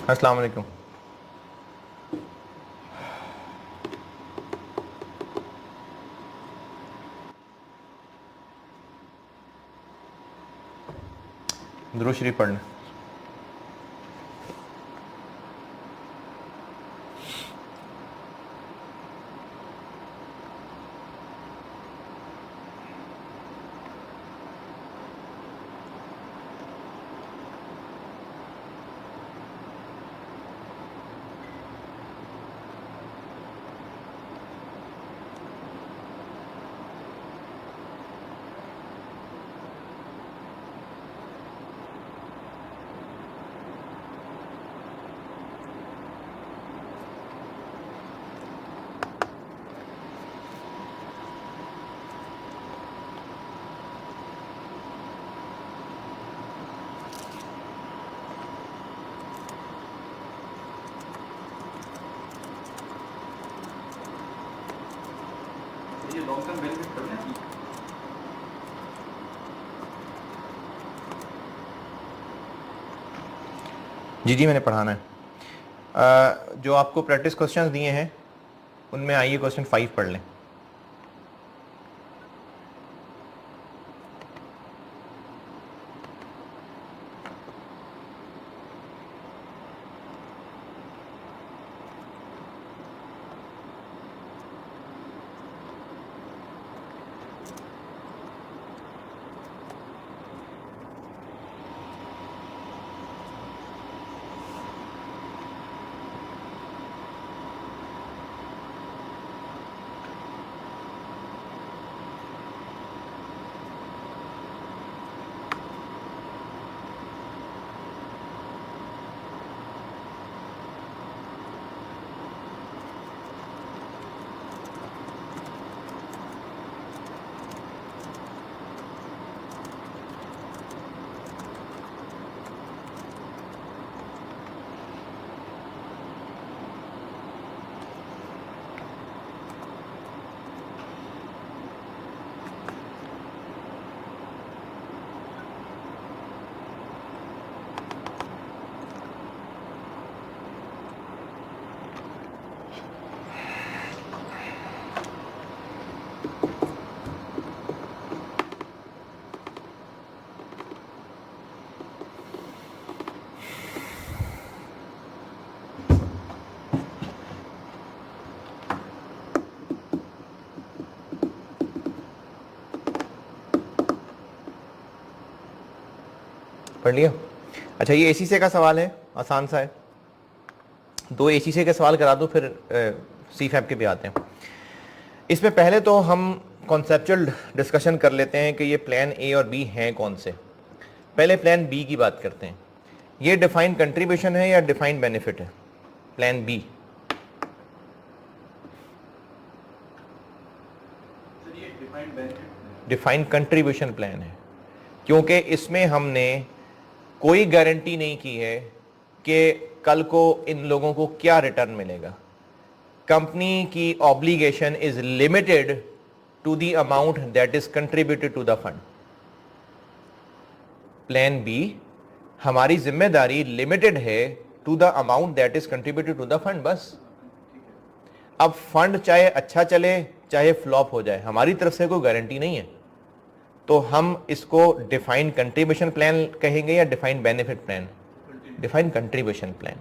अस्सलाम वालेकुम। दुरूद शरीफ पढ़ लें। ये लॉन्ग टर्म बेनिफिट करना है। जी मैंने पढ़ाना है। जो आपको प्रैक्टिस क्वेश्चंस दिए हैं उनमें आइए क्वेश्चन 5 पढ़ लें। पढ़ लिया? अच्छा, ये एसीसी का सवाल है, आसान सा है। 2 एसीसी के सवाल करा दो, फिर सी फैप के भी आते हैं। इसमें पहले तो हम कॉन्सेप्चुअल डिस्कशन कर लेते हैं कि ये प्लान ए और बी हैं कौन से। पहले प्लान बी की बात करते हैं। ये डिफाइंड कंट्रीब्यूशन है या डिफाइंड बेनिफिट है? प्लान बी सर ये defined benefit defined contribution plan है, क्योंकि इसमें हमने कोई गारंटी नहीं की है कि कल को इन लोगों को क्या रिटर्न मिलेगा। कंपनी की obligation is limited to the amount that is contributed to the fund. Plan B, हमारी जिम्मेदारी लिमिटेड है to the amount that is contributed to the fund, बस। अब फंड चाहे अच्छा चले चाहे फ्लॉप हो जाए, हमारी तरफ से कोई गारंटी नहीं है, तो हम इसको डिफाइंड कंट्रीब्यूशन प्लान कहेंगे या defined benefit plan? Defined contribution plan.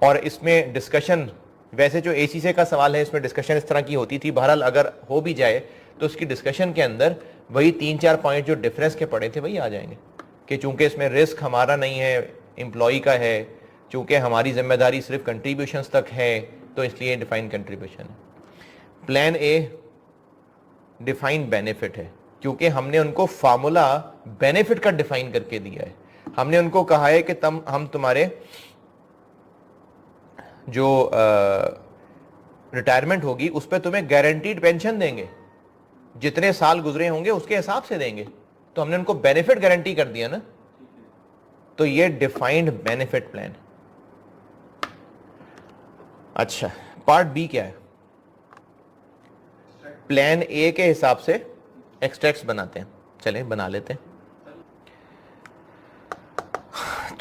और इसमें डिस्कशन, वैसे जो एसीसी का सवाल है इसमें डिस्कशन इस तरह की होती थी, बहरहाल अगर हो भी जाए तो उसकी डिस्कशन के अंदर वही 3-4 पॉइंट जो डिफरेंस के पड़े थे वही आ जाएंगे कि चूंकि इसमें रिस्क हमारा नहीं है, एम्प्लॉय का है, चूंकि हमारी जिम्मेदारी सिर्फ कंट्रीब्यूशंस तक है, तो इसलिए डिफाइंड कंट्रीब्यूशन है। प्लान ए डिफाइंड बेनिफिट है, क्योंकि हमने उनको फार्मूला बेनिफिट का डिफाइन करके दिया है। हमने उनको कहा है कि हम तुम्हारे जो रिटायरमेंट होगी उस पर तुम्हें गारंटीड पेंशन देंगे, जितने साल गुजरे होंगे उसके हिसाब से देंगे, तो हमने उनको बेनिफिट गारंटी कर दिया ना, तो ये डिफाइंड बेनिफिट प्लान। अच्छा, पार्ट बी क्या है? प्लान ए के हिसाब से एक्सट्रैक्ट्स बनाते हैं, चलें बना लेते हैं।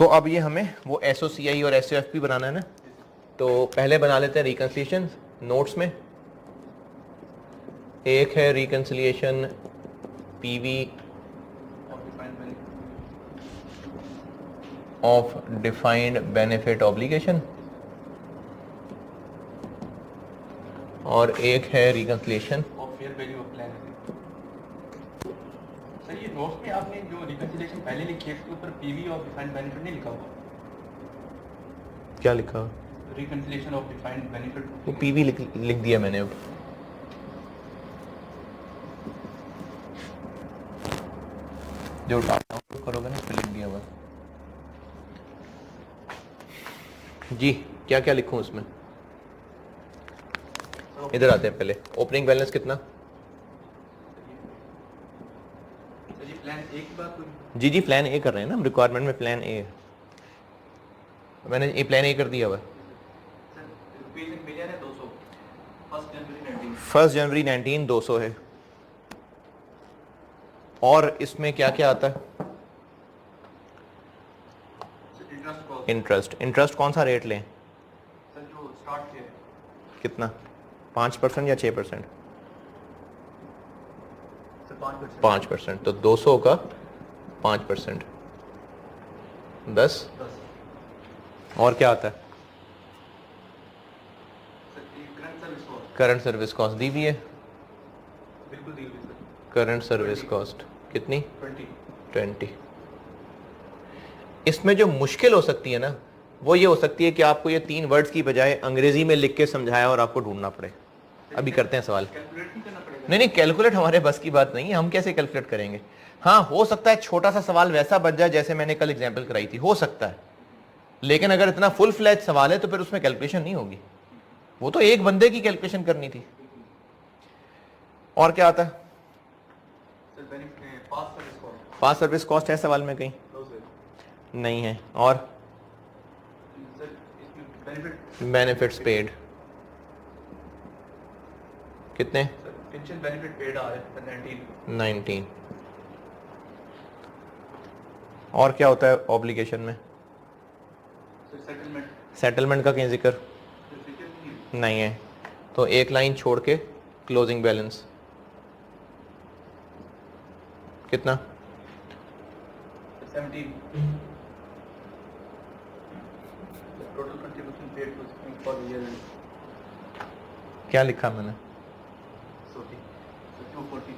तो अब ये हमें वो SOCI और SOFP बनाना है ना, तो पहले बना लेते हैं रिकन्सिलिएशन नोट्स में। एक है reconciliation PV of defined benefit obligation, और एक है reconciliation of fair value of plan. Sir ये नोट्स में आपने जो रिकन्सिलिएशन पहले लिखी है उसके ऊपर पीवी ऑफ डिफाइंड बेनिफिट नहीं लिखा हुआ? क्या लिखा, रिकन्सिलिएशन ऑफ डिफाइंड बेनिफिट वो PV लिख दिया मैंने। अब जो डाउनलोड करोगे ना उस पर लिख दिया हुआ जी। क्या क्या लिखूं उसमें, इधर आते हैं पहले। ओपनिंग बैलेंस कितना? सर ये प्लान ए की बात हुई। जी प्लान ए कर रहे हैं ना हम, रिक्वायरमेंट में प्लान ए है, मैंने ये प्लान ए कर दिया हुआ है। सर रुपीज में मिलियन है 200, 1 जनवरी 19। 1 जनवरी 19 200 है। और इसमें क्या क्या आता है? Interest cost. इंटरेस्ट कौन सा रेट लें? सर जो स्टार्ट किया है कितना, 5% या 6%? सर 5%। 5%, तो 200 का 5% 10। 10। और क्या आता है? सर ये current service cost current service cost दी हुई है। बिल्कुल दी हुई सर। करंट सर्विस कॉस्ट कितनी? 20। इसमें जो मुश्किल हो सकती है ना, वो ये हो सकती है कि आपको ये 3 वर्ड्स की बजाय अंग्रेजी में लिख के समझाया और आपको ढूंढना पड़े। अभी करते हैं सवाल। कैलकुलेट नहीं करना पड़ेगा? नहीं कैलकुलेट हमारे बस की बात नहीं है, हम कैसे कैलकुलेट करेंगे। हाँ हो सकता है छोटा सा सवाल वैसा बच जाए जैसे मैंने कल एग्जाम्पल कराई थी, हो सकता है, लेकिन अगर इतना फुल फ्लैज सवाल है तो फिर उसमें कैलकुलेशन नहीं होगी, वो तो एक बंदे की कैलकुलेशन करनी थी। और क्या आता है? Sir benefit past service cost. Past service cost है सवाल में कहीं? No sir. नहीं है। और सर इसमें बेनिफिट बेनिफिट्स पेड कितने? सर पेंशन बेनिफिट पेड आ रहा है 19। 19। और क्या होता है ऑब्लिगेशन में? Sir settlement. सेटलमेंट का कहीं जिक्र नहीं है, तो एक लाइन छोड़ के क्लोजिंग बैलेंस कितना? 17। Total contribution paid to for year क्या लिखा मैंने? 240।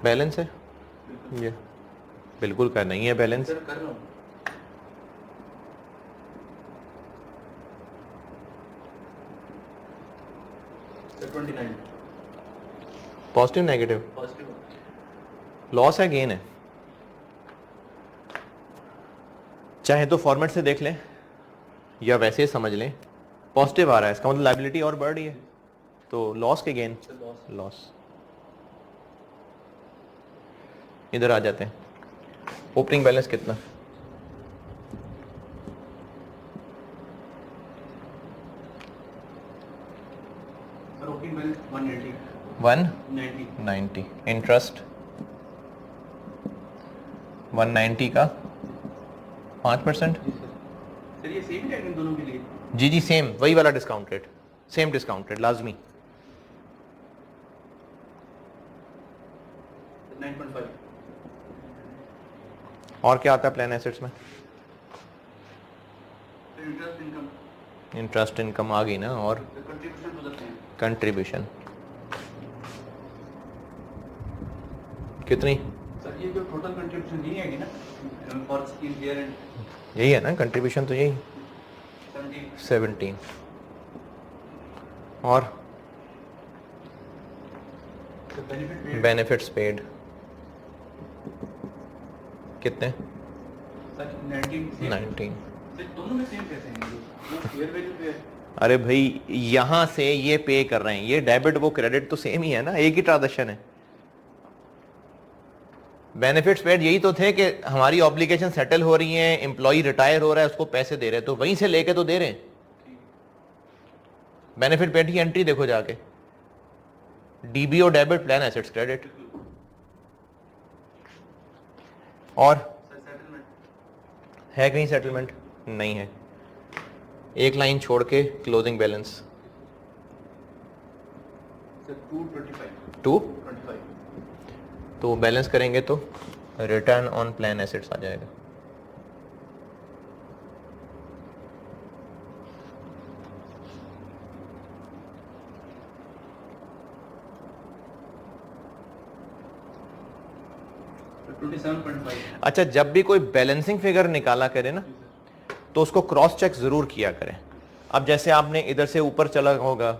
बैलेंस है ये? बिल्कुल का नहीं है बैलेंस। सर कर रहा हूँ। Sir 29। Positive negative? Positive. Loss है गेन है? चाहे तो फॉर्मेट से देख लें या वैसे ही समझ लें। पॉजिटिव आ रहा है इसका मतलब लायबिलिटी और बढ़ रही है, तो लॉस के गेन? लॉस। इधर आ जाते हैं। ओपनिंग बैलेंस कितना? Sir opening balance 180। 190। इंटरेस्ट 190 का 5%? सर ये सेम है इन दोनों के लिए? जी सेम, वही वाला discount rate, same discount rate लाजमी। 9.5। और क्या आता है प्लान एसेट्स में? Interest income. इंटरेस्ट इनकम आ गई ना। और contribution to the plan. Contribution कितनी? सर ये जो टोटल कंट्रीब्यूशन नहीं है ना फॉर स्कीम ईयर एंड यही है ना कंट्रीब्यूशन, तो यही 17। और बेनिफिट बेनिफिट्स पेड कितने? सर 19। 19। सर दोनों में सेम कैसे हैं वो फेयर वैल्यू पे है? अरे भाई यहां से ये पे कर रहे हैं, ये डेबिट वो क्रेडिट तो सेम ही है ना, एक ही ट्रांजैक्शन है। बेनिफिट्स पेड यही तो थे कि हमारी ऑब्लिगेशन सेटल हो रही है, एम्प्लॉय रिटायर हो रहा है, उसको पैसे दे रहे हैं, तो वहीं से लेके तो दे रहे हैं। बेनिफिट पेड की एंट्री देखो जाके, DBO debit, plan assets credit. और सर सेटलमेंट है कहीं सेटलमेंट? नहीं है। एक लाइन छोड़ के क्लोजिंग बैलेंस सर 225 2, 25 तो बैलेंस करेंगे तो रिटर्न ऑन प्लान एसेट्स आ जाएगा। सर 27.5 अच्छा, जब भी कोई बैलेंसिंग फिगर निकाला करे ना, तो उसको क्रॉस चेक जरूर किया करें। अब जैसे आपने इधर से ऊपर चला होगा,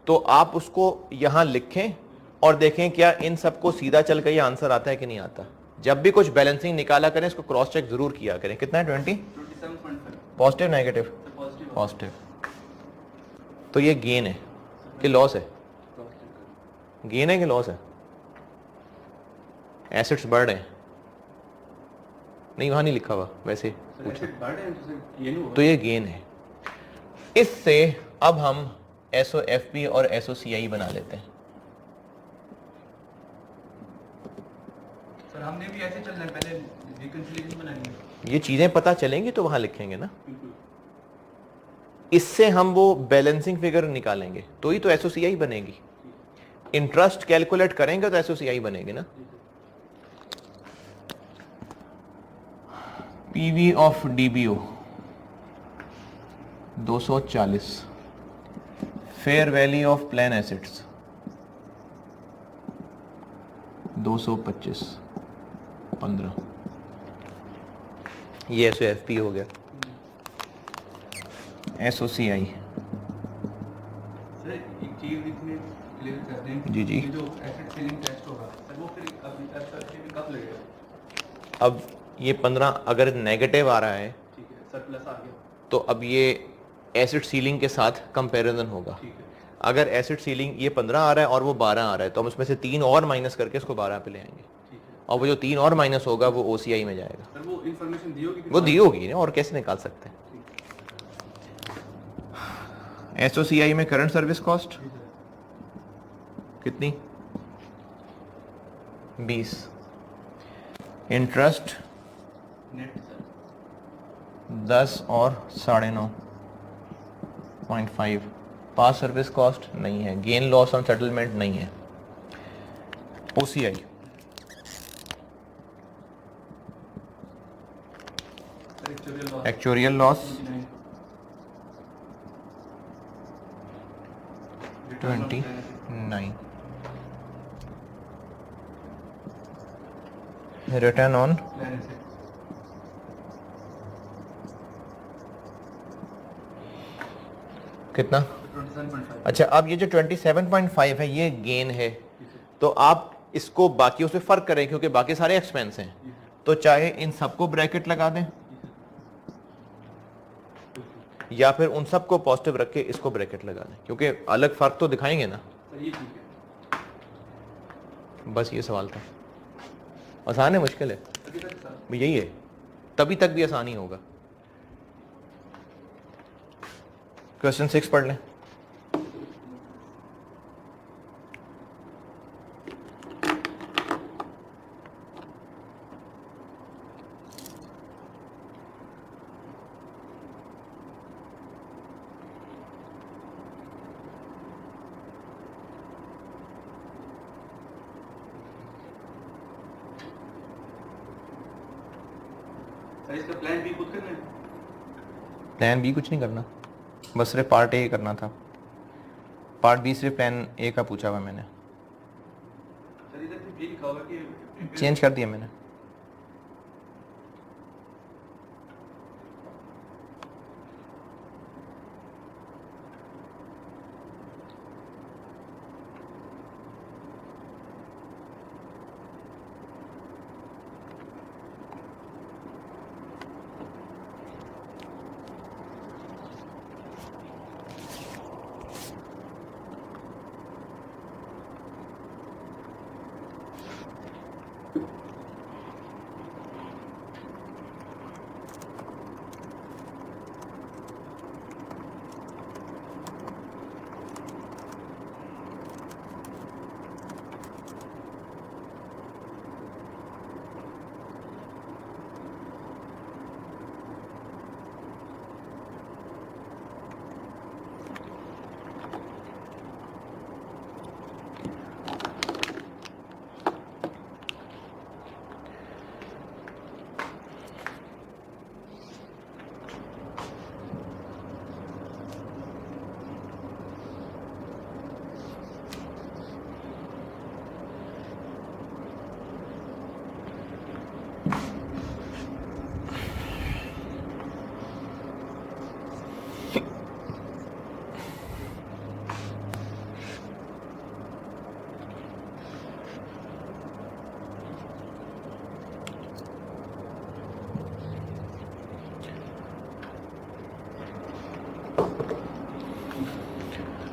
तो आप उसको यहां लिखें और देखें क्या इन सबको सीधा चल कर ये आंसर आता है कि नहीं आता। जब भी कुछ बैलेंसिंग निकाला करें, इसको क्रॉस चेक जरूर किया करें। कितना है? 20? 27.5 पॉजिटिव नेगेटिव? Positive positive. तो ये गेन है कि लॉस है? गेन है कि लॉस है? एसेट्स बढ़ रहे हैं? नहीं, वहां नहीं लिखा हुआ, वैसे पूछा। तो ये गेन है। इससे अब हम SOFP और SOCI बना लेते हैं। सर हमने भी ऐसे चलना है, पहले रिकंसिलिएशन बनानी है। ये चीजें पता चलेंगी तो वहां लिखेंगे ना। इससे हम वो बैलेंसिंग फिगर निकालेंगे तो ही तो SOCI बनेगी। इंटरेस्ट कैलकुलेट करेंगे तो SOCI बनेगी ना। PV of DBO 240, fair value of plan assets 225, 15। ये SOFP हो गया। SOCI सर एक चीज इसमें क्लियर कर दें। जी जी। ये जो एसेट सेलिंग टेस्ट होगा सर, वो फिर कब लगेगा? अब ये 15 अगर नेगेटिव आ रहा है ठीक है, सरप्लस आ गया। तो अब ये एसिड सीलिंग के साथ कंपैरिजन होगा। ठीक है, अगर एसिड सीलिंग ये 15 आ रहा है और वो 12 आ रहा है, तो हम उसमें से 3 और माइनस करके इसको 12 पे ले आएंगे। ठीक है। और वो जो 3 और माइनस होगा वो OCI में जाएगा। सर वो इन्फॉर्मेशन दी होगी? वो दी होगी ना, और कैसे निकाल सकते हैं। SOCI में करंट सर्विस कॉस्ट कितनी? 20। इंटरेस्ट नेट सर 10 और 9.5। पास सर्विस कॉस्ट नहीं है। गेन लॉस ऑन सेटलमेंट नहीं है। OCI actuarial loss 29। Return on कितना? 27.5। अच्छा, अब ये जो 27.5 है ये गेन है, तो आप इसको बाकियों से फर्क करें क्योंकि बाकी सारे एक्सपेंस हैं। तो चाहे इन सबको ब्रैकेट लगा दें या फिर उन सबको पॉजिटिव रख के इसको ब्रैकेट लगा दें, क्योंकि अलग फर्क तो दिखाएंगे ना। सर ये ठीक है। बस ये सवाल था। आसान है मुश्किल है? अभी तक सर यही है, तभी तक भी आसानी होगा। क्वेश्चन 6 पढ़ लें। सर इसका प्लान भी खुद करना है? प्लान बी कुछ नहीं करना, बस सिर्फ पार्ट ए करना था। पार्ट बी सिर्फ प्लान ए का पूछा हुआ मैंने, सर इधर भी ये लिखा होगा कि चेंज कर दिया मैंने।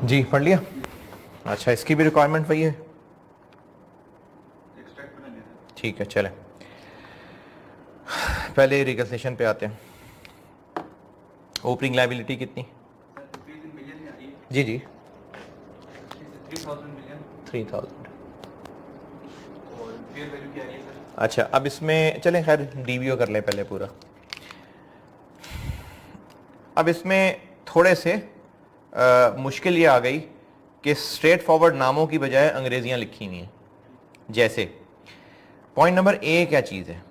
जी पढ़ लिया। अच्छा इसकी भी रिक्वायरमेंट वही है, एक्सट्रैक्ट बना लिया। ठीक है चलें पहले रिकन्सिलेशन पे आते हैं। ओपनिंग लायबिलिटी कितनी? सर रुपीज इन मिलियन में आ रही है। जी जी 3000 मिलियन 3000। और फेयर वैल्यू क्या आ रही है सर? अच्छा अब इसमें चलें खैर डीवीओ कर लें पहले पूरा। अब इसमें थोड़े से मुश्किल ये आ गई कि स्ट्रेट फॉरवर्ड नामों की बजाय अंग्रेजियां लिखी हुई हैं। जैसे पॉइंट नंबर ए क्या चीज़ है?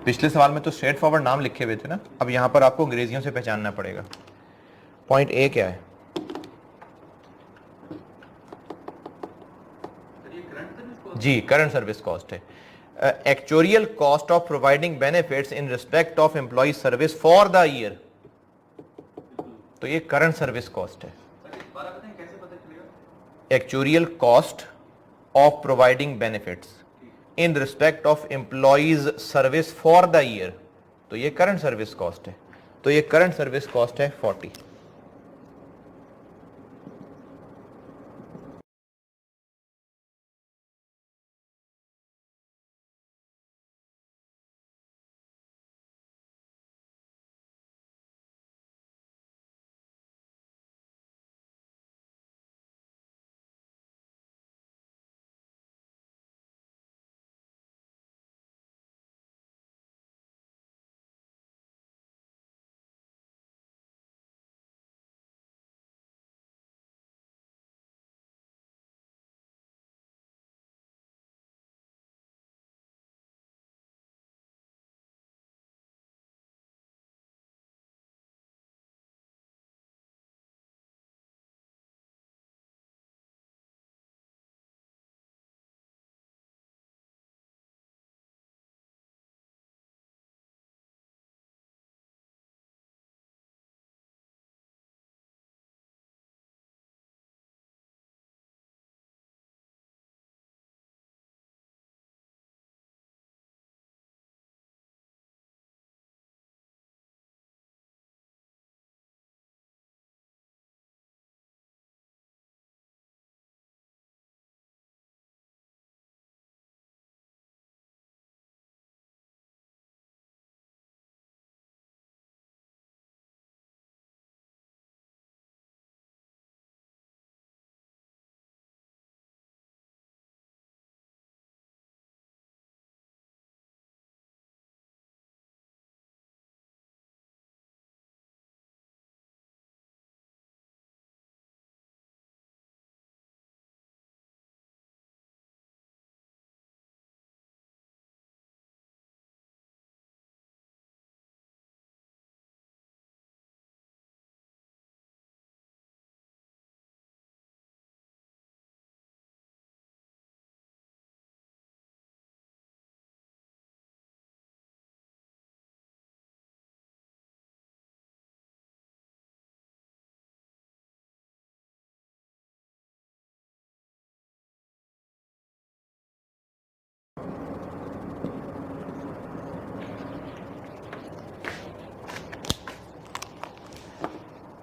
पिछले सवाल में तो स्ट्रेट फॉरवर्ड नाम लिखे हुए थे ना, अब यहां पर आपको अंग्रेजियों से पहचानना पड़ेगा। पॉइंट ए क्या है? सर ये करंट सर्विस कॉस्ट जी करंट सर्विस कॉस्ट है। Actuarial cost of providing benefits in respect of employee service for the year, तो ये करंट सर्विस कॉस्ट है। सर एक बार बताएं कैसे पता चलेगा? Actuarial cost of providing benefits in respect of employees service for the year, तो ये करंट सर्विस कॉस्ट है। तो ये करंट सर्विस कॉस्ट है 40।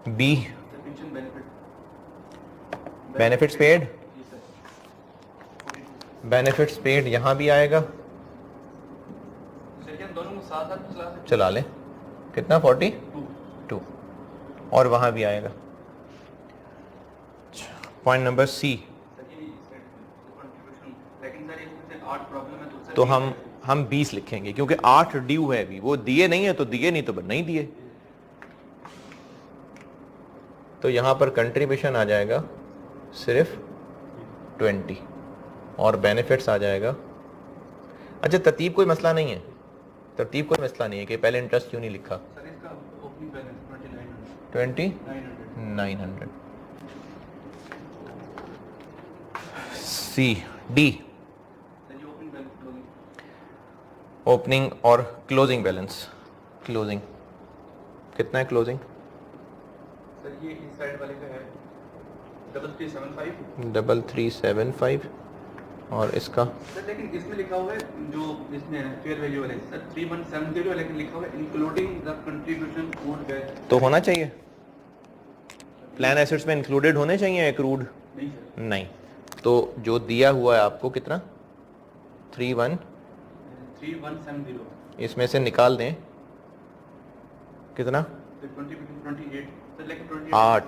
B sir pension benefit benefits paid, जी सर 42 बेनिफिट्स पेड यहां भी आएगा, सर क्या हम दोनों को साथ साथ चला सकते चला लें, कितना 42 2 और वहां भी आएगा। पॉइंट नंबर सी, सर ये कंट्रीब्यूशन लेकिन सर इसमें से 8 प्रॉब्लम है तो सर तो ये हम 20 लिखेंगे क्योंकि 8 ड्यू है अभी, वो दिए नहीं है तो दिए, नहीं तो नहीं दिए। तो यहां पर कंट्रीब्यूशन आ जाएगा सिर्फ 20 और बेनिफिट्स आ जाएगा। अच्छा तरतीब कोई मसला नहीं है, तरतीब कोई मसला नहीं है कि पहले इंटरेस्ट क्यों नहीं लिखा। सर इसका opening balance 2900 900 C D, sir ये ओपनिंग बैलेंस क्लोजिंग ओपनिंग और क्लोजिंग बैलेंस। क्लोजिंग कितना है क्लोजिंग? सर ये इस साइड वाले का है 3375 3375 और इसका सर लेकिन इसमें लिखा हुआ है जो इसमें फेयर वैल्यू वाले सर 3170 लेकिन लिखा हुआ है including the contribution food batch तो होना चाहिए, प्लान एसेट्स में इंक्लूडेड होने चाहिए एक्रूड, नहीं सर नहीं। तो जो दिया हुआ है आपको कितना 3170 इसमें से निकाल दें कितना सर कंट्रीब्यूशन 28 सर लेकिन 28 8।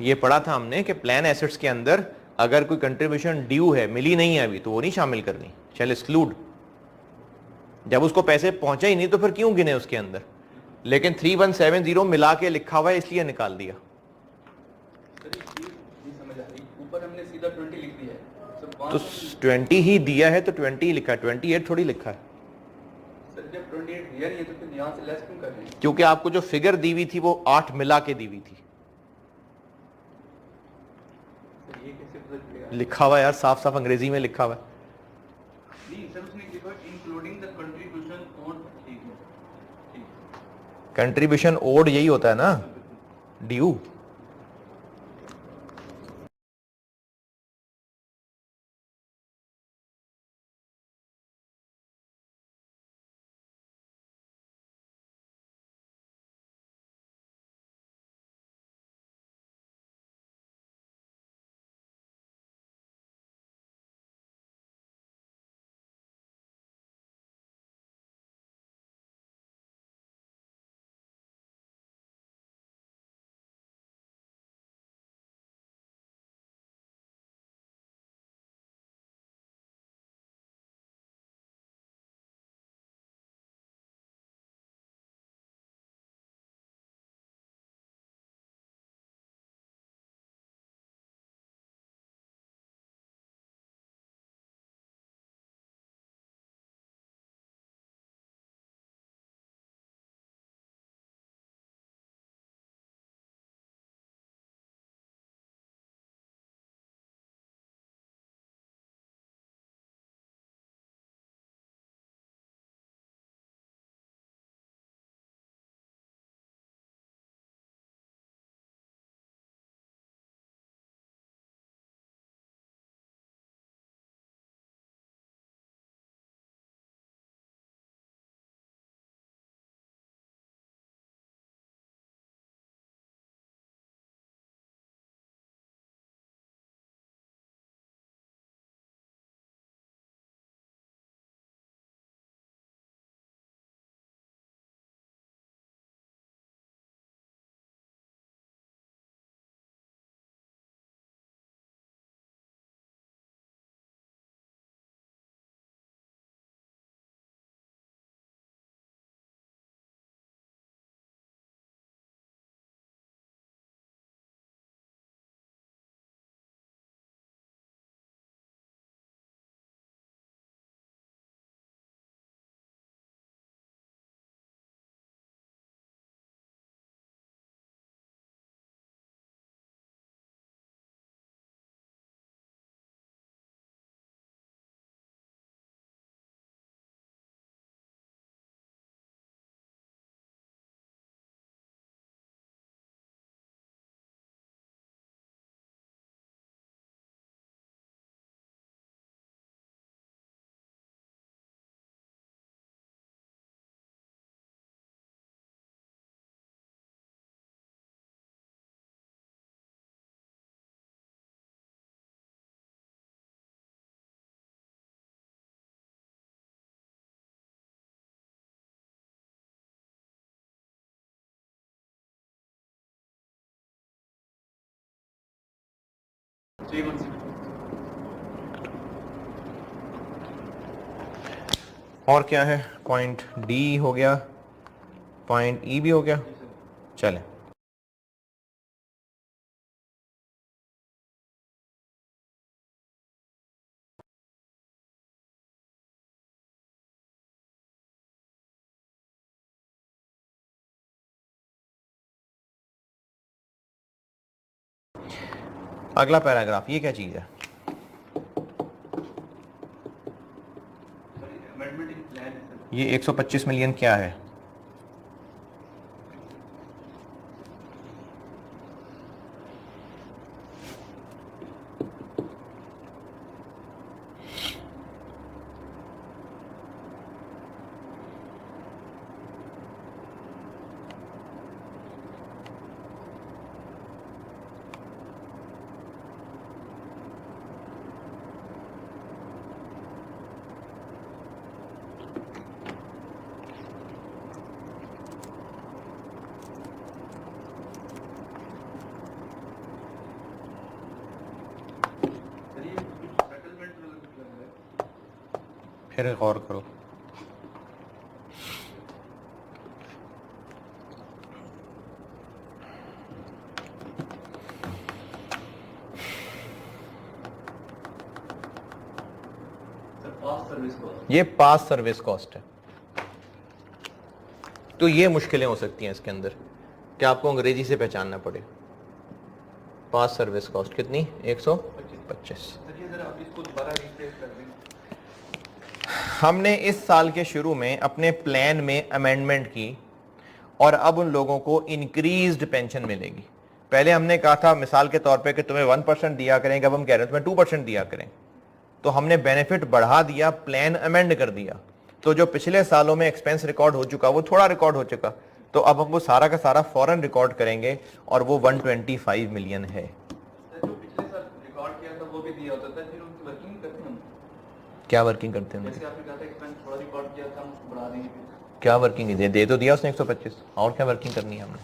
ये पढ़ा था हमने कि प्लान एसेट्स के अंदर अगर कोई कंट्रीब्यूशन ड्यू है, मिली नहीं है अभी, तो वो नहीं शामिल करनी, चल एक्सक्लूड। जब उसको पैसे पहुंचे ही नहीं तो फिर क्यों गिने उसके अंदर, लेकिन 3170 मिला के लिखा हुआ है इसलिए निकाल दिया। सर ये चीज नहीं समझ आ रही ऊपर हमने सीधा 20 लिख दिया है सर तो वहाँ 20 ही दिया है तो 20 ही लिखा है, 28 थोड़ी लिखा है, सर जब 28 दिया नहीं है तो फिर यहाँ से लेस क्यों कर रहे हैं क्योंकि आपको जो फिगर दी हुई थी वो 8 मिला के दी हुई थी। सर ये कैसे पता चलेगा लिखा हुआ है यार, साफ साफ अंग्रेजी में लिखा हुआ है। नहीं सर उसने लिखा है इंक्लूडिंग द कंट्रीब्यूशन ऑन ठीक है ठीक कंट्रीब्यूशन ओड यही होता है ना, ड्यू। 316 और क्या है, पॉइंट डी हो गया, पॉइंट ई भी हो गया। चलें, अगला पैराग्राफ, ये क्या चीज़ है? अमेंडमेंट इन प्लान है सर। ये 125 मिलियन क्या है? सर ये कुछ सेटलमेंट वाला कुछ लग रहा है। फिर गौर करो। सर पास सर्विस कॉस्ट। ये पास सर्विस कॉस्ट है, तो ये मुश्किलें हो सकती हैं इसके अंदर कि आपको अंग्रेजी से पहचानना पड़े। पास सर्विस कॉस्ट कितनी? 125। सर ये जरा आप इसको दोबारा रिफ्रेश कर दें। हमने इस साल के शुरू में अपने प्लान में अमेंडमेंट की और अब उन लोगों को इंक्रीज्ड पेंशन मिलेगी। पहले हमने कहा था मिसाल के तौर पे कि तुम्हें 1% दिया करेंगे, अब हम कह रहे हैं तुम्हें 2% दिया करें। तो हमने बेनिफिट बढ़ा दिया, प्लान अमेंड कर दिया। तो जो पिछले सालों में एक्सपेंस रिकॉर्ड हो चुका वो थोड़ा रिकॉर्ड हो चुका, तो अब हम वो सारा का सारा फौरन रिकॉर्ड करेंगे और वो 125 मिलियन है। सर जो पिछले साल रिकॉर्ड किया था वो भी दिया होता था, फिर उनकी वर्किंग करते हैं। क्या वर्किंग करते हैं? जैसे आपने कहा था एक्सपेंस थोड़ा रिकॉर्ड किया था, हम उसको बढ़ा देंगे फिर। क्या वर्किंग दे तो दिया उसने 125, और क्या वर्किंग करनी है हमने?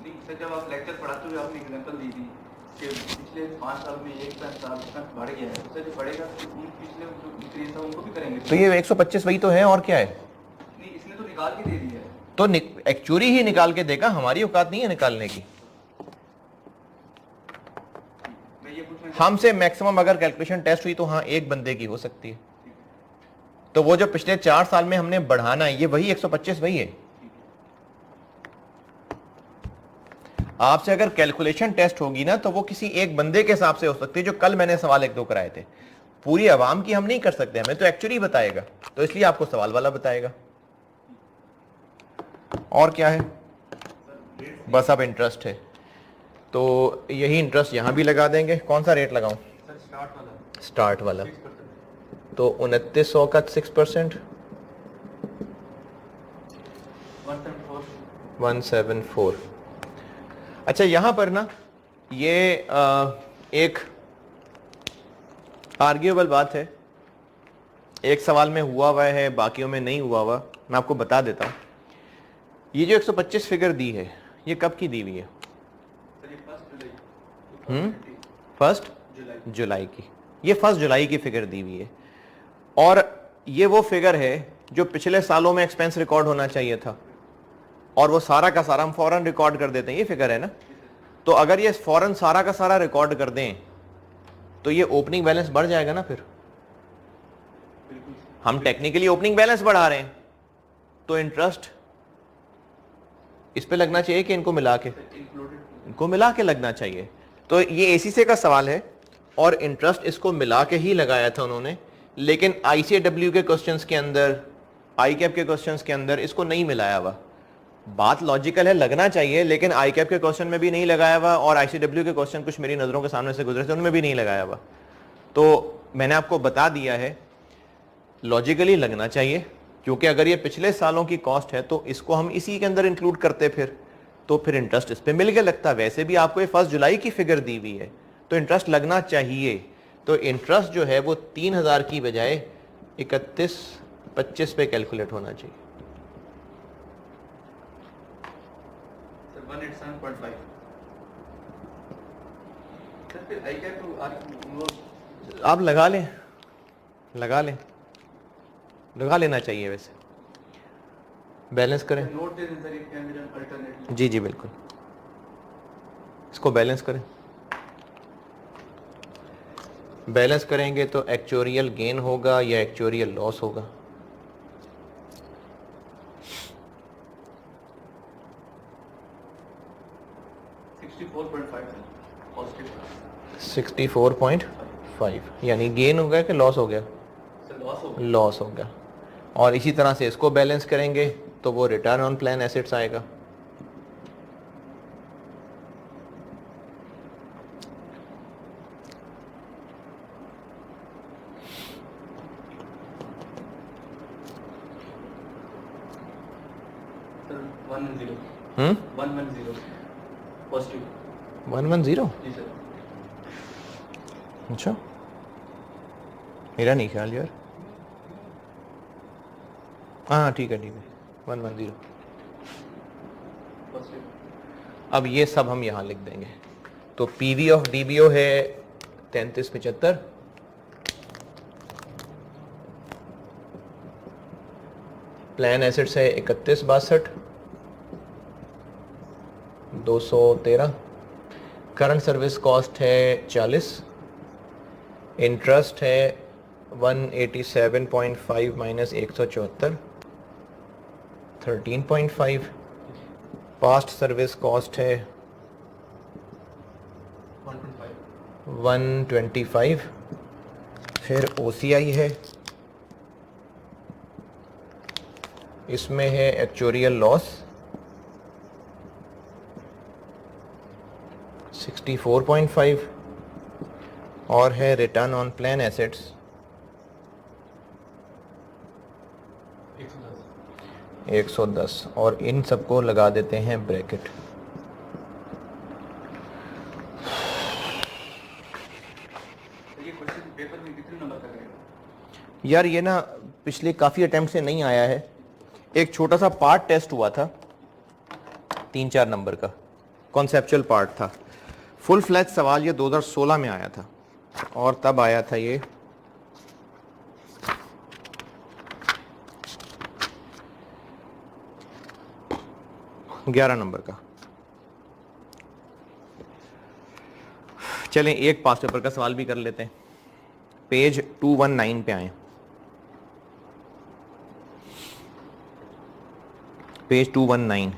नहीं सर जब आप लेक्चर पढ़ाते हुए आपने एग्जांपल दी थी कि पिछले 5 साल में 1% बढ़ गया है, उससे जो बढ़ेगा तो उन पिछले जो इंक्रीज था उनको भी करेंगे। तो ये 125 वही तो है, और क्या है? नहीं इसने तो निकाल के दे दिया है। तो एक्चुअली ही निकाल के देगा, हमारी औकात नहीं है निकालने की। मैं ये पूछना हमसे मैक्सिमम अगर कैलकुलेशन टेस्ट हुई तो हाँ एक बंदे की हो सकती है। तो वो जो पिछले 4 साल में हमने बढ़ाना है, ये वही 125 वही है। आपसे अगर कैलकुलेशन टेस्ट होगी ना तो वो किसी एक बंदे के हिसाब से हो सकती है, जो कल मैंने सवाल 1-2 कराए थे। पूरी आवाम की हम नहीं कर सकते, हमें तो एक्चुअली बताएगा, तो इसलिए आपको सवाल वाला बताएगा। और क्या है? बस अब इंटरेस्ट है, तो यही इंटरेस्ट यहां भी लगा देंगे। कौन सा रेट लगाऊं? सर स्टार्ट वाला स्टार्ट वाला। 6%। तो 2900 का 6%, 174। अच्छा, यहां पर ना ये एक आर्ग्यूएबल बात है। एक सवाल में हुआ हुआ है, बाकियों में नहीं हुआ हुआ। मैं आपको बता देता हूं। ये जो 125 फिगर दी है, ये कब की दी हुई है? सर ये 1 जुलाई 1 जुलाई की। ये 1 जुलाई की फिगर दी हुई है, और ये वो फिगर है जो पिछले सालों में एक्सपेंस रिकॉर्ड होना चाहिए था, और वो सारा का सारा हम फौरन रिकॉर्ड कर देते हैं। ये फिगर है ना, तो अगर ये फौरन सारा का सारा रिकॉर्ड कर दें तो ये ओपनिंग बैलेंस बढ़ जाएगा ना। फिर हम टेक्निकली ओपनिंग बैलेंस बढ़ा रहे हैं, तो इंटरेस्ट इस पे लगना चाहिए कि इनको मिला के? इनको मिला के लगना चाहिए। तो ये एसीसी का सवाल है और इंटरेस्ट इसको मिला के ही लगाया था उन्होंने, लेकिन आईसीडब्ल्यू के क्वेश्चंस के अंदर, आईकैप के क्वेश्चंस के अंदर इसको नहीं मिलाया हुआ। बात लॉजिकल है, लगना चाहिए, लेकिन आईकैप के क्वेश्चन में भी नहीं लगाया हुआ, और आईसीडब्ल्यू के क्वेश्चन कुछ मेरी नजरों के सामने से गुजरे थे, उनमें भी नहीं लगाया हुआ। तो मैंने आपको बता दिया है, लॉजिकली लगना चाहिए, क्योंकि अगर ये पिछले सालों की कॉस्ट है तो इसको हम इसी के अंदर इंक्लूड करते फिर इंटरेस्ट इस पे मिल के लगता। वैसे भी आपको ये 1 जुलाई की फिगर दी हुई है, तो इंटरेस्ट लगना चाहिए। तो इंटरेस्ट जो है वो 3000 की बजाय 3125 पे कैलकुलेट होना चाहिए। सर 187.5। सर फिर आई क्या तो वो आप लगा लें, लगा लें, लगा लेना चाहिए वैसे। बैलेंस करें। नोट दे दें सर, एक कैमरा अल्टरनेटली। जी जी बिल्कुल, इसको बैलेंस करें। बैलेंस करेंगे तो एक्चुरियल गेन होगा या एक्चुरियल लॉस होगा? 64.5 पॉजिटिव 64.5 यानी गेन हो गया कि लॉस हो गया? सर लॉस हो गया। लॉस हो गया। और इसी तरह से इसको बैलेंस करेंगे तो वो रिटर्न ऑन प्लान एसेट्स आएगा। Sir 110 110 positive 110। जी सर। अच्छा, मेरा नहीं ख्याल यार। हाँ ठीक है ठीक है, 110। पॉजिटिव अब ये सब हम यहाँ लिख देंगे। तो पीवी ऑफ डीबीओ है 3375, प्लान एसेट्स है 3162, 213, करंट सर्विस कॉस्ट है 40, इंटरेस्ट है 187.5 माइनस 174 13.5, पास्ट सर्विस कॉस्ट है 125, फिर ओसीआई है, इसमें है एक्चुरियल लॉस 64.5 और है रिटर्न ऑन प्लान एसेट्स 110 और इन सबको लगा देते हैं ब्रैकेट। ये क्वेश्चन पेपर में कितने नंबर का रहेगा? यार ये ना पिछले काफ़ी अटेम्प्ट से नहीं आया है। एक छोटा सा पार्ट टेस्ट हुआ था 3-4 नंबर का, कॉन्सेप्चुअल पार्ट था। फुल फ्लैज सवाल ये 2016 में आया था और तब आया था ये 11 नंबर का। चलें एक पास पेपर का सवाल भी कर लेते हैं। पेज 219 पे आए, पेज 219।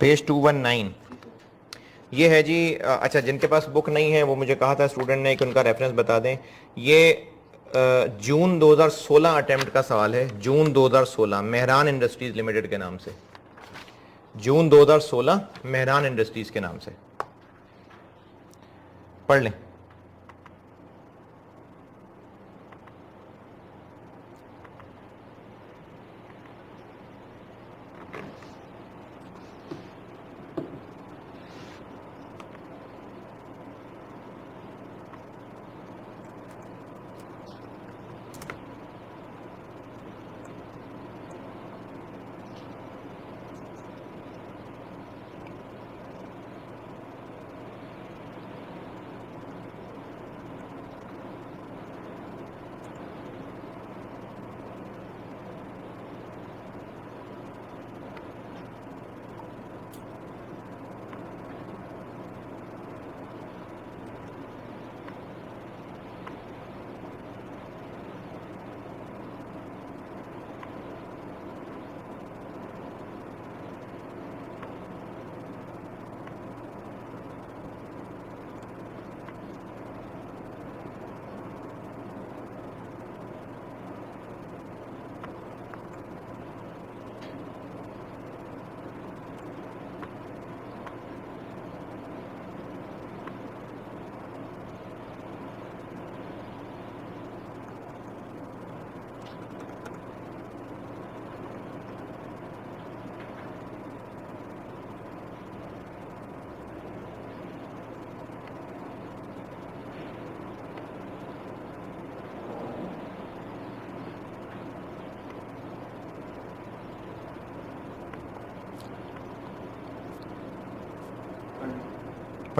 पेज 219 ये है जी। अच्छा, जिनके पास बुक नहीं है वो मुझे कहा था स्टूडेंट ने कि उनका रेफरेंस बता दें। ये जून 2016 अटेम्प्ट का सवाल है, जून 2016, मेहरान इंडस्ट्रीज लिमिटेड के नाम से। जून 2016 मेहरान इंडस्ट्रीज के नाम से, पढ़ लें।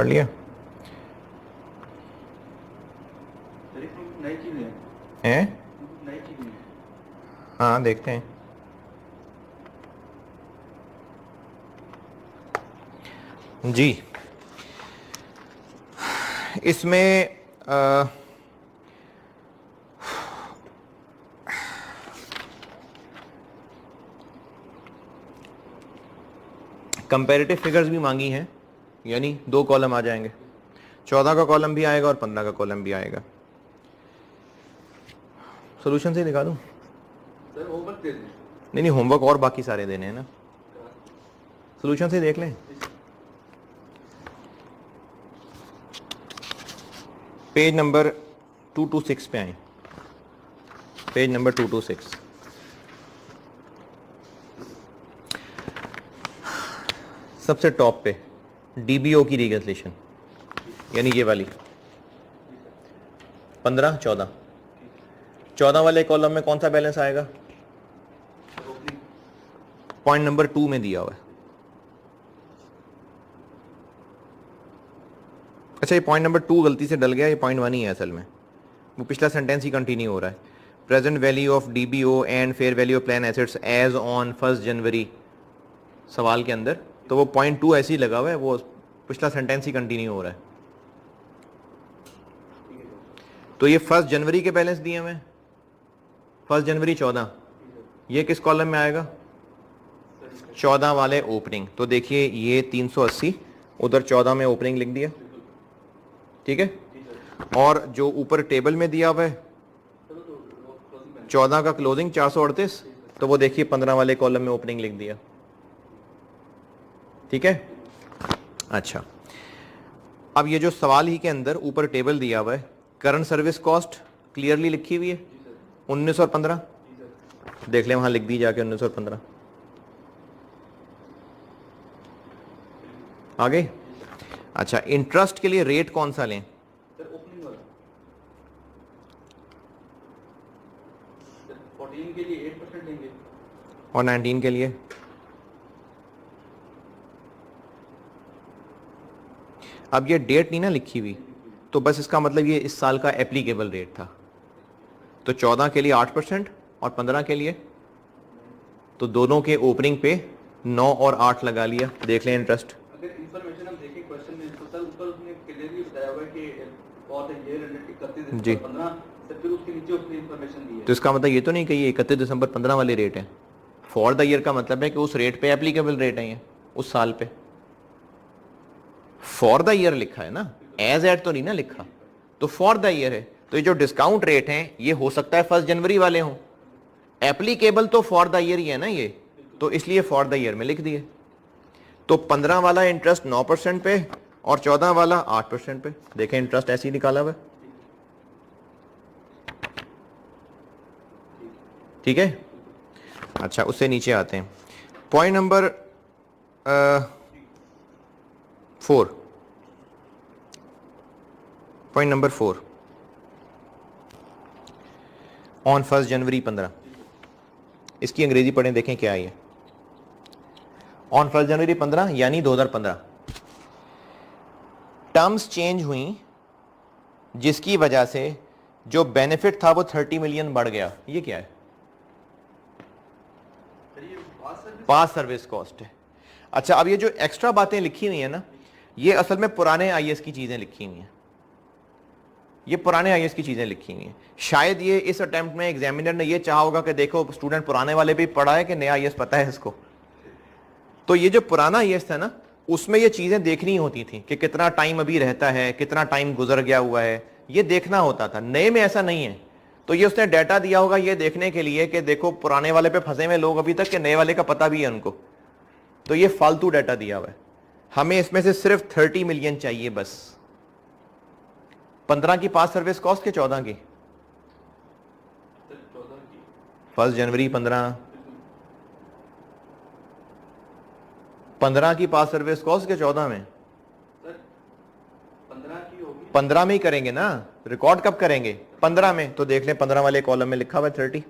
पढ़ लिया? नई चीजें हैं? नई चीजें हाँ देखते हैं। जी, इसमें कंपैरेटिव फिगर्स भी मांगी हैं, यानी 2 कॉलम आ जाएंगे, 14 का कॉलम भी आएगा और 15 का कॉलम भी आएगा। सॉल्यूशन से दिखा दूं? सर होमवर्क दे दें। नहीं होमवर्क और बाकी सारे देने हैं ना, सॉल्यूशन से देख लें। पेज नंबर 226 पे आए, पेज नंबर 226। सबसे टॉप पे डीबीओ की रिकैलकुलेशन, यानी ये वाली 15, 14 वाले कॉलम में कौन सा बैलेंस आएगा? पॉइंट नंबर 2 में दिया हुआ है। अच्छा, ये पॉइंट नंबर 2 गलती से डल गया, ये पॉइंट 1 ही है असल में, वो पिछला सेंटेंस ही कंटिन्यू हो रहा है। Present value of DBO and fair value of plan assets as on 1 जनवरी सवाल के अंदर, तो वो पॉइंट 2 ऐसे ही लगा हुआ है, वो पिछला सेंटेंस ही कंटिन्यू हो रहा है। तो ये 1 जनवरी के बैलेंस दिए हुए, 1 जनवरी 14, ये किस कॉलम में आएगा? 14 वाले ओपनिंग। तो देखिए ये 380, उधर 14 में ओपनिंग लिख दिया, ठीक है। और जो ऊपर टेबल में दिया हुआ है 14 का क्लोजिंग 438, तो वो देखिए 15 वाले कॉलम में ओपनिंग लिख दिया, ठीक है। अच्छा, अब ये जो सवाल ही के अंदर ऊपर टेबल दिया हुआ है, करंट सर्विस कॉस्ट क्लियरली लिखी हुई है 19 और 15, देख लें वहां लिख दी जाके 19 और 15 आ गई। अच्छा, इंटरेस्ट के लिए रेट कौन सा लें? ओपनिंग वाला 14 के लिए 8% लेंगे और 19 के लिए? अब ये डेट नहीं ना लिखी हुई, तो बस इसका मतलब ये इस साल का एप्लीकेबल रेट था। तो 14 के लिए 8% और 15 के लिए, तो दोनों के ओपनिंग पे 9 और 8 लगा लिया। देख लें इंटरेस्ट। अगर इंफॉर्मेशन हम देखें क्वेश्चन में, तो सर ऊपर उसने क्लियरली बताया हुआ है कि फॉर द ईयर एंडेड 31 जी। दिसंबर 15, सर फिर उसके नीचे उसने इंफॉर्मेशन दी है। तो इसका मतलब ये तो नहीं कि ये 31 दिसंबर 15 वाले रेट है। फॉर द ईयर का मतलब है कि उस रेट पे एप्लीकेबल रेट है, ये उस साल पे। फॉर द ईयर लिखा है ना, एज एट तो नहीं ना लिखा, तो फॉर द ईयर है। तो ये जो डिस्काउंट रेट है ये हो सकता है 1 जनवरी वाले हों, एप्लीकेबल तो फॉर द ईयर ही है ना ये, तो इसलिए फॉर द ईयर में लिख दिए। तो 15 वाला इंटरेस्ट 9% पे और 14 वाला 8% पे। देखें इंटरेस्ट ऐसे ही निकाला हुआ, ठीक है। अच्छा, उससे नीचे आते हैं, point number 4, point number 4 on 1 जनवरी 15, इसकी अंग्रेजी पढ़ें, देखें क्या आई है। ऑन 1 जनवरी 15 यानी 2015 टर्म्स चेंज हुई, जिसकी वजह से जो बेनिफिट था वो 30 मिलियन बढ़ गया। ये क्या है? पास सर्विस कॉस्ट है। अच्छा, अब ये जो एक्स्ट्रा बातें लिखी हुई है ना, ये असल में पुराने आईएएस की चीजें लिखी हुई हैं, ये पुराने आईएएस की चीजें लिखी हुई हैं। शायद ये इस अटेम्प्ट में एग्जामिनर ने ये चाहा होगा कि देखो स्टूडेंट पुराने वाले भी पढ़ा है कि नया आईएएस पता है इसको। तो ये जो पुराना आईएएस था ना, उसमें ये चीजें देखनी होती थी कि कितना टाइम अभी रहता है, कितना टाइम गुजर गया हुआ है, ये देखना होता था। नए में ऐसा नहीं है। तो ये उसने डाटा दिया होगा ये देखने के लिए कि देखो पुराने वाले पे फंसे हुए लोग अभी तक के नए वाले का पता भी है उनको। तो ये फालतू डाटा दिया हुआ है। हमें इसमें से सिर्फ 30 मिलियन चाहिए बस। 15 की पास सर्विस कॉस्ट के 14 की? 1 जनवरी 15, 15 की पास सर्विस कॉस्ट के 14 में? 15 में ही करेंगे ना, रिकॉर्ड कब करेंगे? 15 में। तो देख लें 15 वाले कॉलम में लिखा हुआ है 30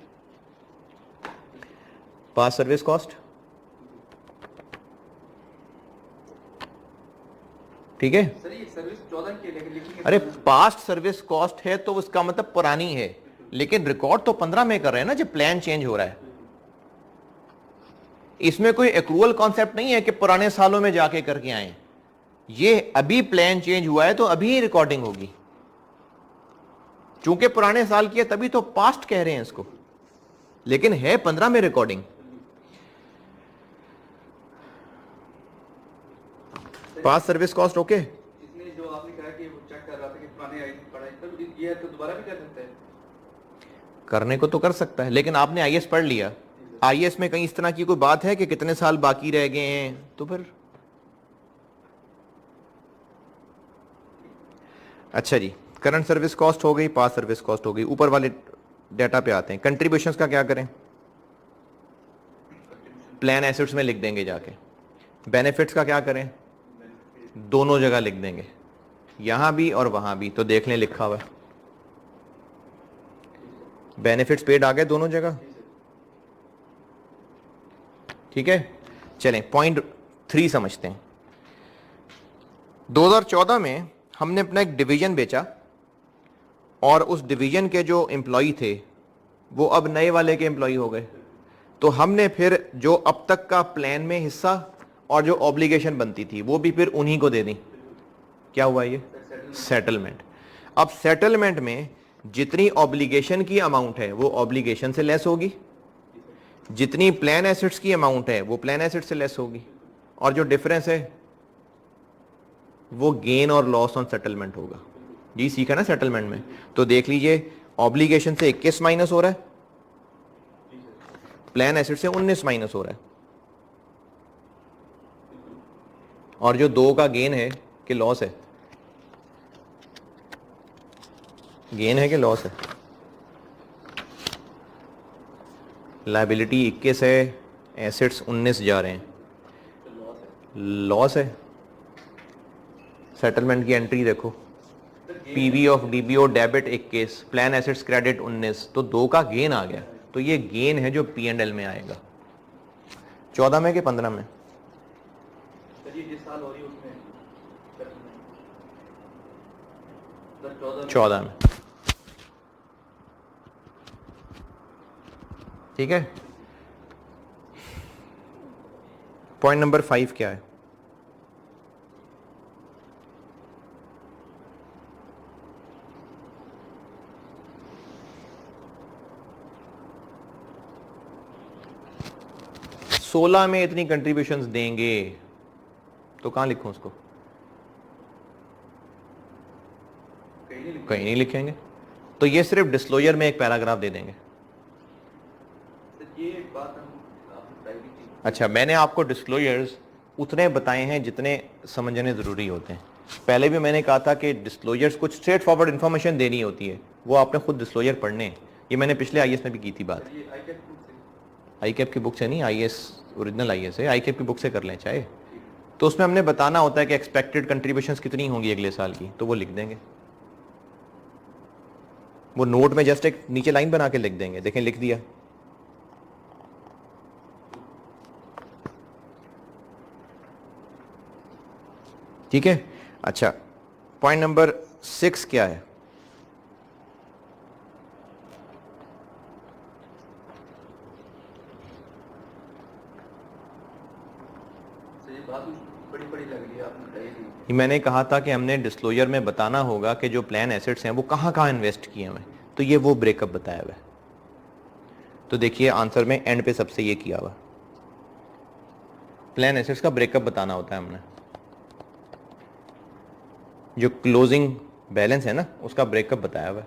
पास सर्विस कॉस्ट, ठीक है। सर ये सर्विस 14 की है लेकिन लिखेंगे अरे पास्ट सर्विस कॉस्ट है तो उसका मतलब पुरानी है, लेकिन रिकॉर्ड तो 15 में कर रहे हैं ना जब प्लान चेंज हो रहा है। इसमें कोई एक्रूअल कॉन्सेप्ट नहीं है कि पुराने सालों में जाके करके आए, ये अभी प्लान चेंज हुआ है तो अभी रिकॉर्डिंग होगी। चूंकि पुराने साल की है तभी तो पास्ट कह रहे हैं इसको, लेकिन है 15 में recording. Past service cost okay. इसमें जो आपने कहा कि वो चेक कर रहा था कि पुराने आई पढ़ाई तो ये है तो दोबारा भी कर सकते हैं। करने को तो कर सकता है, लेकिन आपने आईएएस पढ़ लिया, आईएएस में कहीं इस तरह की कोई बात है कि कितने साल बाकी रह गए हैं, तो फिर अच्छा जी। करंट सर्विस कॉस्ट हो गई, पास्ट सर्विस कॉस्ट हो गई। ऊपर वाले डेटा पे आते हैं। कंट्रीब्यूशंस का क्या करें? प्लान एसेट्स में लिख देंगे जाके। बेनिफिट्स का क्या करें? दोनों जगह लिख देंगे, यहां भी और वहां भी, तो देख लें लिखा हुआ है। बेनिफिट्स पेड आ गए दोनों जगह, ठीक है। चलें पॉइंट 3 समझते हैं। 2014 में हमने अपना एक डिवीजन बेचा और उस डिवीजन के जो एम्प्लॉय थे वो अब नए वाले के एम्प्लॉय हो गए, तो हमने फिर जो अब तक का प्लान में हिस्सा और जो ऑब्लिगेशन बनती थी वो भी फिर उन्हीं को दे दी। क्या हुआ ये? सेटलमेंट। अब सेटलमेंट में जितनी ऑब्लिगेशन की अमाउंट है वो ऑब्लिगेशन से लेस होगी, जितनी प्लान एसेट्स की अमाउंट है वो प्लान एसेट से लेस होगी, और जो डिफरेंस है वो गेन और लॉस ऑन सेटलमेंट होगा। जी सीखा ना सेटलमेंट में? तो देख लीजिए, ऑब्लिगेशन से 21 माइनस हो रहा है, प्लान एसेट से 19 माइनस हो रहा है, और जो 2 का गेन है कि लॉस है? गेन है कि लॉस है? लायबिलिटी 21 है, एसेट्स 19 जा रहे हैं, लॉस है। सेटलमेंट की एंट्री देखो, PV of DBO debit 21, plan assets credit 19, तो 2 का गेन आ गया, तो ये गेन है जो पी एंड एल में आएगा। 14 में कि 15 में? जिस साल हो रही है उसमें 14 में, ठीक है। पॉइंट नंबर 5 क्या है? सोलह में इतनी कंट्रीब्यूशंस देंगे, तो कहां लिखूं उसको? कहीं नहीं लिखेंगे, तो ये सिर्फ डिस्क्लोजर में एक पैराग्राफ दे देंगे। ये एक बात आपने बताई थी। अच्छा, मैंने आपको डिस्क्लोजर्स उतने बताए हैं जितने समझने ज़रूरी होते हैं। पहले भी मैंने कहा था कि डिस्क्लोजर्स कुछ स्ट्रेट फॉरवर्ड इन्फॉर्मेशन देनी होती है, वो आपने खुद डिस्क्लोजर पढ़ने हैं। ये मैंने पिछले आईएएस में भी की थी बात। आईकैप की बुक से नहीं, आईएएस ओरिजिनल आईएएस है, आईकैप की बुक से कर लें चाहे, तो उसमें हमने बताना होता है कि एक्सपेक्टेड कंट्रीब्यूशंस कितनी होंगी अगले साल की, तो वो लिख देंगे। वो नोट में जस्ट एक नीचे लाइन बना के लिख देंगे, देखें लिख दिया। ठीक है। अच्छा, पॉइंट नंबर 6 क्या है? बड़ी लग रही है आपने। मैंने कहा था कि हमने डिस्क्लोजर में बताना होगा कि जो प्लान एसेट्स हैं वो कहाँ कहाँ इन्वेस्ट किए हुए हैं, तो ये वो ब्रेकअप बताया हुआ है। तो देखिए आंसर में एंड पे सबसे ये किया हुआ, प्लान एसेट्स का ब्रेकअप बताना होता है हमने, जो क्लोजिंग बैलेंस है ना उसका ब्रेकअप बताया हुआ है।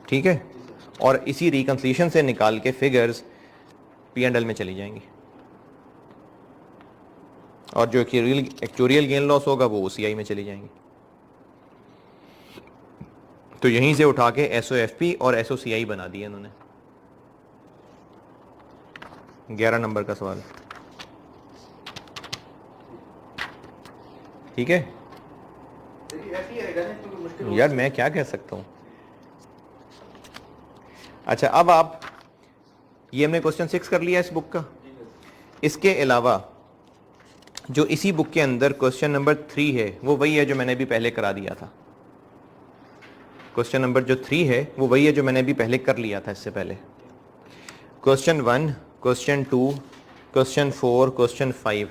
ठीक है, और इसी रिकंसिलिएशन से निकाल के फिगर्स P&L में चली जाएंगी, और जो एक्चुरियल गेन लॉस होगा वो OCI में चली जाएंगी। तो यहीं से उठा के SOFP और SOCI बना दिया इन्होंने। 11 नंबर का सवाल, ठीक है यार, मैं क्या कह सकता हूं। अच्छा, अब आप ये हमने क्वेश्चन 6 कर लिया इस बुक का। इसके अलावा जो इसी बुक के अंदर क्वेश्चन नंबर 3 है वो वही है जो मैंने भी पहले करा दिया था। क्वेश्चन नंबर जो 3 है वो वही है जो मैंने भी पहले कर लिया था इससे पहले। क्वेश्चन 1, क्वेश्चन 2, क्वेश्चन 4, क्वेश्चन 5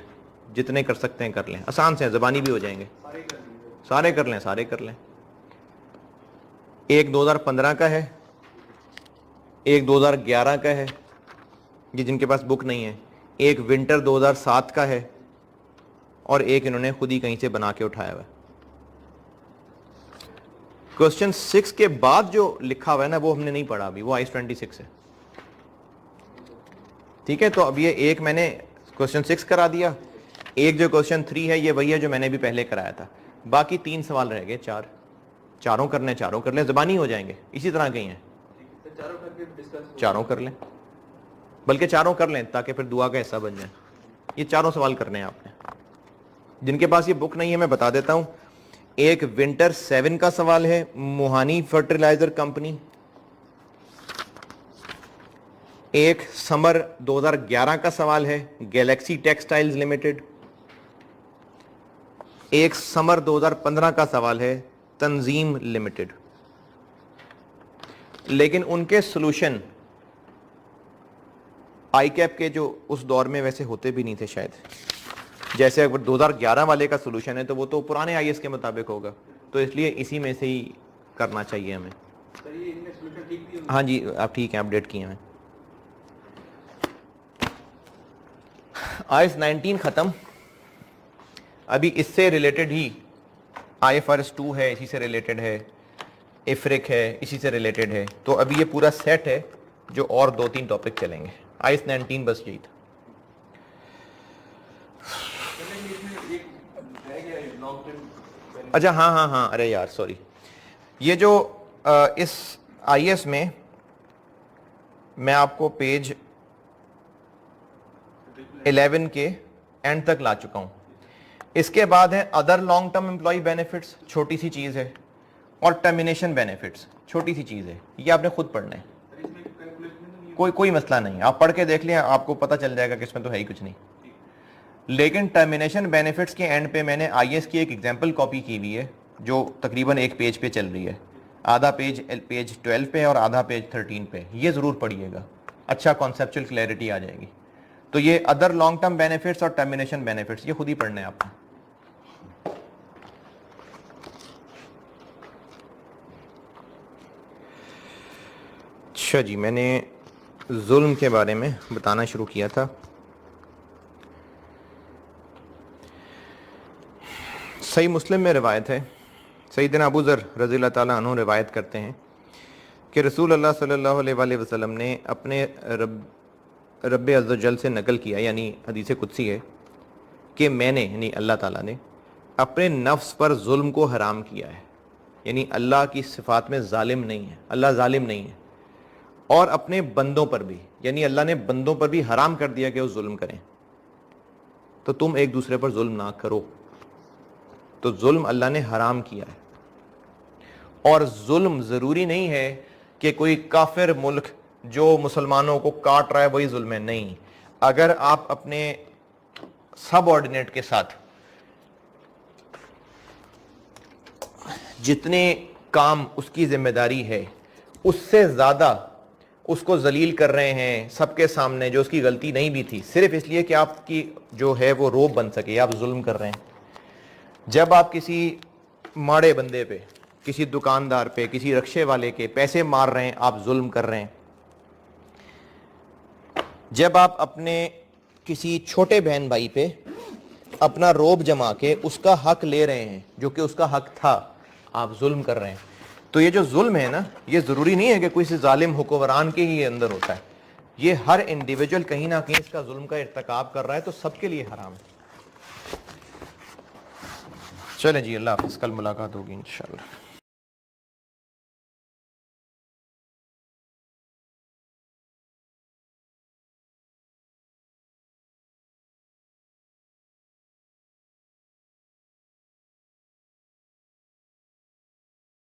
जितने कर सकते हैं कर लें, आसान से ज़बानी भी हो जाएंगे। सारे कर लें, सारे कर लें। एक 2015 का है, एक 2011 का है, ये जिनके पास बुक नहीं है, एक विंटर 2007 का है, और एक इन्होंने खुद ही कहीं से बना के उठाया हुआ है। क्वेश्चन 6 के बाद जो लिखा हुआ है ना वो हमने नहीं पढ़ा अभी, वो IS 26 है। ठीक है, तो अब ये एक मैंने क्वेश्चन 6 करा दिया, एक जो क्वेश्चन 3 है ये वही है जो मैंने भी पहले कराया था। बाकी 3 सवाल रह गए, चारों करने, चारों कर लें, ज़बानी हो जाएंगे, इसी तरह के ही हैं। चारों कर लें, बल्कि चारों कर लें ताकि फिर दुआ का हिस्सा बन जाए। ये चारों सवाल करने हैं आपने। जिनके पास ये बुक नहीं है मैं बता देता हूं। एक विंटर 7 का सवाल है, मोहानी फर्टिलाइजर कंपनी। एक समर 2011 का सवाल है, गैलेक्सी टेक्सटाइल्स लिमिटेड। एक समर 2015 का सवाल है, तंजीम लिमिटेड। लेकिन उनके सॉल्यूशन ICAP के जो उस दौर में वैसे होते भी नहीं थे शायद। जैसे अगर 2011 वाले का सॉल्यूशन है तो वो तो पुराने IS के मुताबिक होगा, तो इसलिए इसी में से ही करना चाहिए हमें। हाँ जी, आप ठीक हैं, अपडेट किए हैं। IS 19 ख़त्म। अभी इससे रिलेटेड ही IFRS 2 है, इसी से रिलेटेड है, IFRIC है, इसी से रिलेटेड है। तो अभी ये पूरा सेट है जो और 2-3 टॉपिक चलेंगे। IS 19 बस यही था। अच्छा हाँ, अरे यार सॉरी, ये जो इस IS में मैं आपको पेज 11 के एंड तक ला चुका हूं। इसके बाद है other long term employ benefits, छोटी सी चीज है, और टर्मिनेशन बेनिफिट्स, छोटी सी चीज है। ये आपने खुद पढ़ना है, कोई मसला नहीं, आप पढ़ के देख लें, आपको पता चल जाएगा कि इसमें तो है ही कुछ नहीं। लेकिन टर्मिनेशन बेनिफिट्स के एंड पे मैंने IS की एक एग्जांपल कॉपी की हुई है जो तकरीबन एक पेज पे चल रही है। आधा पेज 12 पे और आधा पेज 13 पे। ये ज़रूर पढ़िएगा, अच्छा कॉन्सेप्चुअल क्लैरिटी आ जाएगी। तो ये अदर लॉन्ग टर्म बेनिफिट्स और टर्मिनेशन बेनिफिट्स ये खुद ही पढ़ने हैं आपको। अच्छा जी, मैंने जुल्म के बारे में बताना शुरू किया था। सही मुस्लिम में रिवायत है, सैयदना अबू ज़र रज़ियल्लाहु ताला अन्हु रिवायत करते हैं कि रसूल अल्लाह सल्लल्लाहु अलैहि वसल्लम ने अपने रब अज़्ज़ वजल से नकल किया, यानी हदीस कुदसी है, कि मैंने यानी अल्लाह ताला ने अपने नफ्स पर जुल्म को हराम किया है। यानी अल्लाह की सिफ़ात में ज़ालिम नहीं है, अल्लाह ज़ालिम नहीं है। और अपने बंदों पर भी, यानी अल्लाह ने बंदों पर भी हराम कर दिया कि वो जुल्म करें। तो तुम एक दूसरे पर जुल्म ना करो। तो जुल्म अल्लाह ने हराम किया है। और जुल्म ज़रूरी नहीं है कि कोई काफिर मुल्क जो मुसलमानों को काट रहा है वही जुल्म है, नहीं। अगर आप अपने सबऑर्डिनेट के साथ जितने काम उसकी जिम्मेदारी है उससे ज़्यादा उसको जलील कर रहे हैं सबके सामने, जो उसकी गलती नहीं भी थी, सिर्फ इसलिए कि आपकी जो है वो रोब बन सके, आप जुल्म कर रहे हैं। जब आप किसी माड़े बंदे पे, किसी दुकानदार पे, किसी रक्शे वाले के पैसे मार रहे हैं, आप जुल्म कर रहे हैं। जब आप अपने किसी छोटे बहन भाई पे अपना रोब जमा के उसका हक ले रहे हैं जो कि उसका हक था, आप जुल्म कर रहे हैं। तो ये जो जुल्म है ना, ये ज़रूरी नहीं है कि कोई से जालिम हुक्मरान के ही अंदर होता है। ये हर इंडिविजुअल कहीं ना कहीं इसका जुल्म का इर्तिकाब कर रहा है, तो सबके लिए हराम है। चलें जी, अल्लाह हाफ़िज़, कल मुलाकात होगी इंशाअल्लाह।